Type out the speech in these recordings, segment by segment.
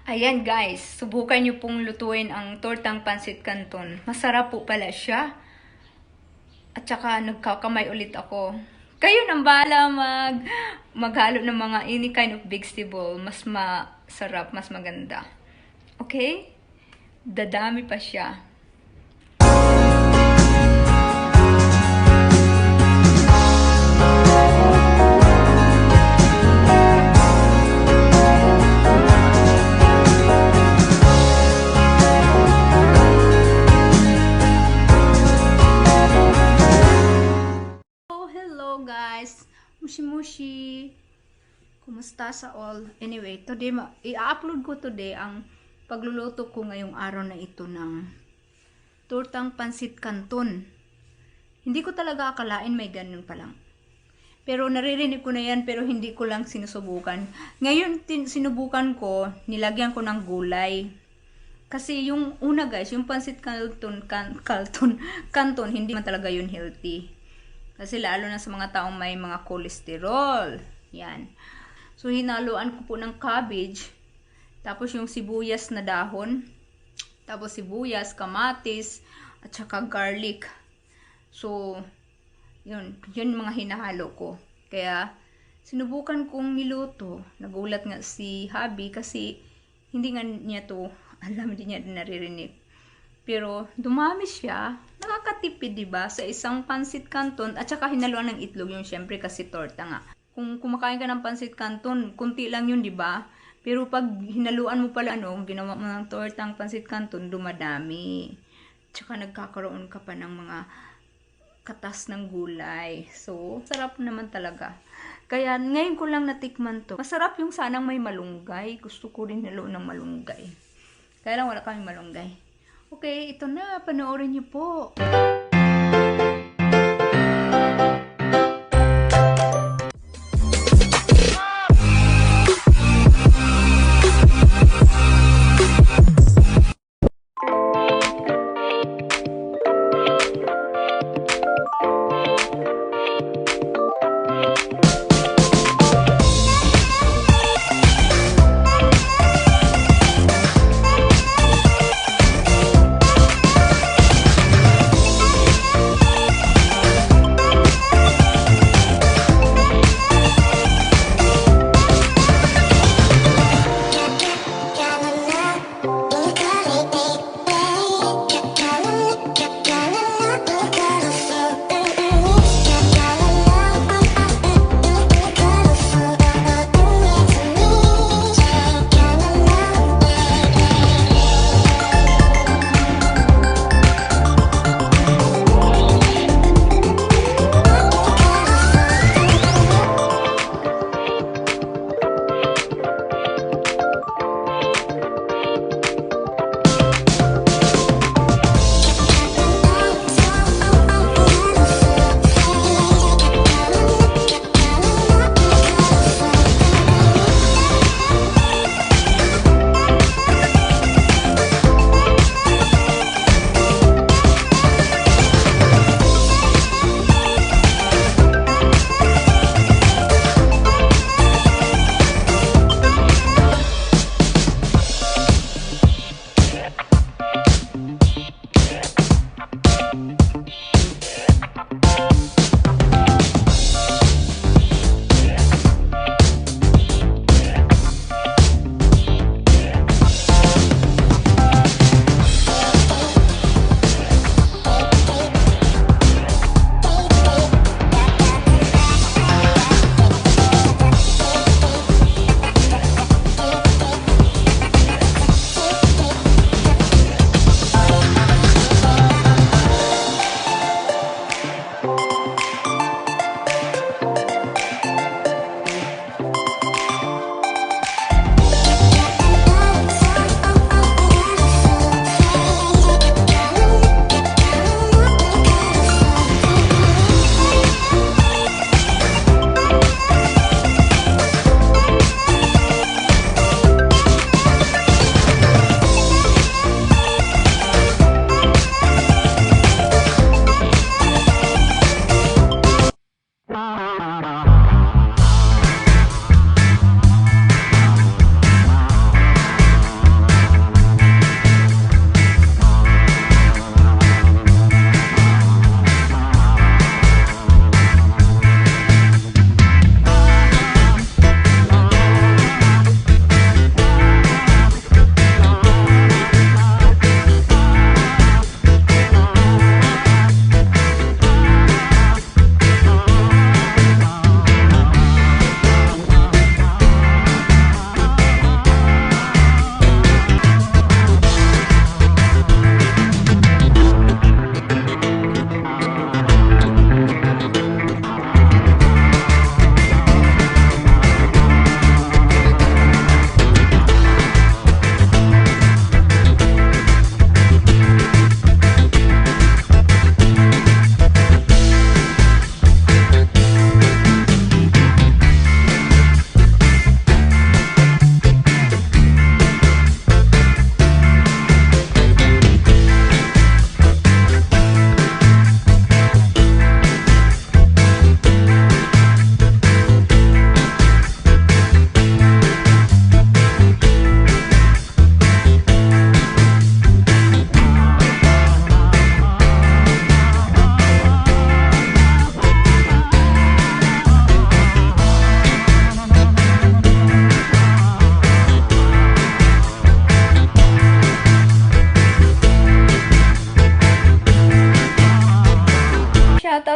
Ayan guys, subukan nyo pong lutuin ang tortang Pancit Canton. Masarap po pala siya. At saka nagkakamay ulit ako. Kayo nang bahala maghalo ng mga any kind of vegetable. Mas masarap, mas maganda. Okay? Dadami pa siya. Guys, mushi kumusta sa all? Anyway, today i-upload ko today ang pagluluto ko ngayong araw na ito ng tortang Pancit Canton. Hindi ko talaga akalain may ganun pa lang, pero naririnig ko na yan, pero hindi ko lang sinusubukan. Ngayon sinubukan ko, nilagyan ko ng gulay. Kasi yung una guys, yung Pancit Canton hindi man talaga yun healthy. Kasi lalo na sa mga taong may mga kolesterol. Yan. So, hinaluan ko po ng cabbage. Tapos yung sibuyas na dahon. Tapos sibuyas, kamatis, at saka garlic. So, yun mga hinahalo ko. Kaya, sinubukan kong niluto. Nagulat nga si Habi kasi hindi nga niya to alam, hindi niya naririnig. Pero dumami siya, nakakatipid 'di ba sa isang Pancit Canton, at saka hinaluan ng itlog yung syempre kasi torta nga. Kung kumakain ka ng Pancit Canton, kunti lang yun 'di ba? Pero pag hinaluan mo pala ginawa mo ng tortang Pancit Canton, dumadami. Tsaka nagkakaroon ka pa ng mga katas ng gulay. So, sarap naman talaga. Kaya ngayon ko lang natikman to. Masarap yung sanang may malunggay. Gusto ko rin haluan ng malunggay. Kaya lang wala kaming malunggay. Okay, ito na. Panoorin niyo po.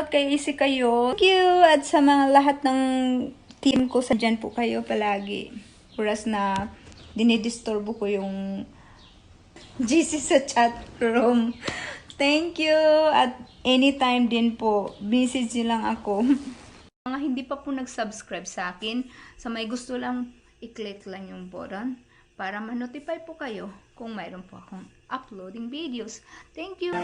shoutout kay Isi kayo. Thank you! At sa mga lahat ng team ko, dyan po kayo palagi. Oras na dinidisturbo ko yung GC sa chat room. Thank you! At anytime din po, message nyo lang ako. Mga hindi pa po nag-subscribe sa akin, sa may gusto lang, i-click lang yung button para ma-notify po kayo kung mayroon po akong uploading videos. Thank you!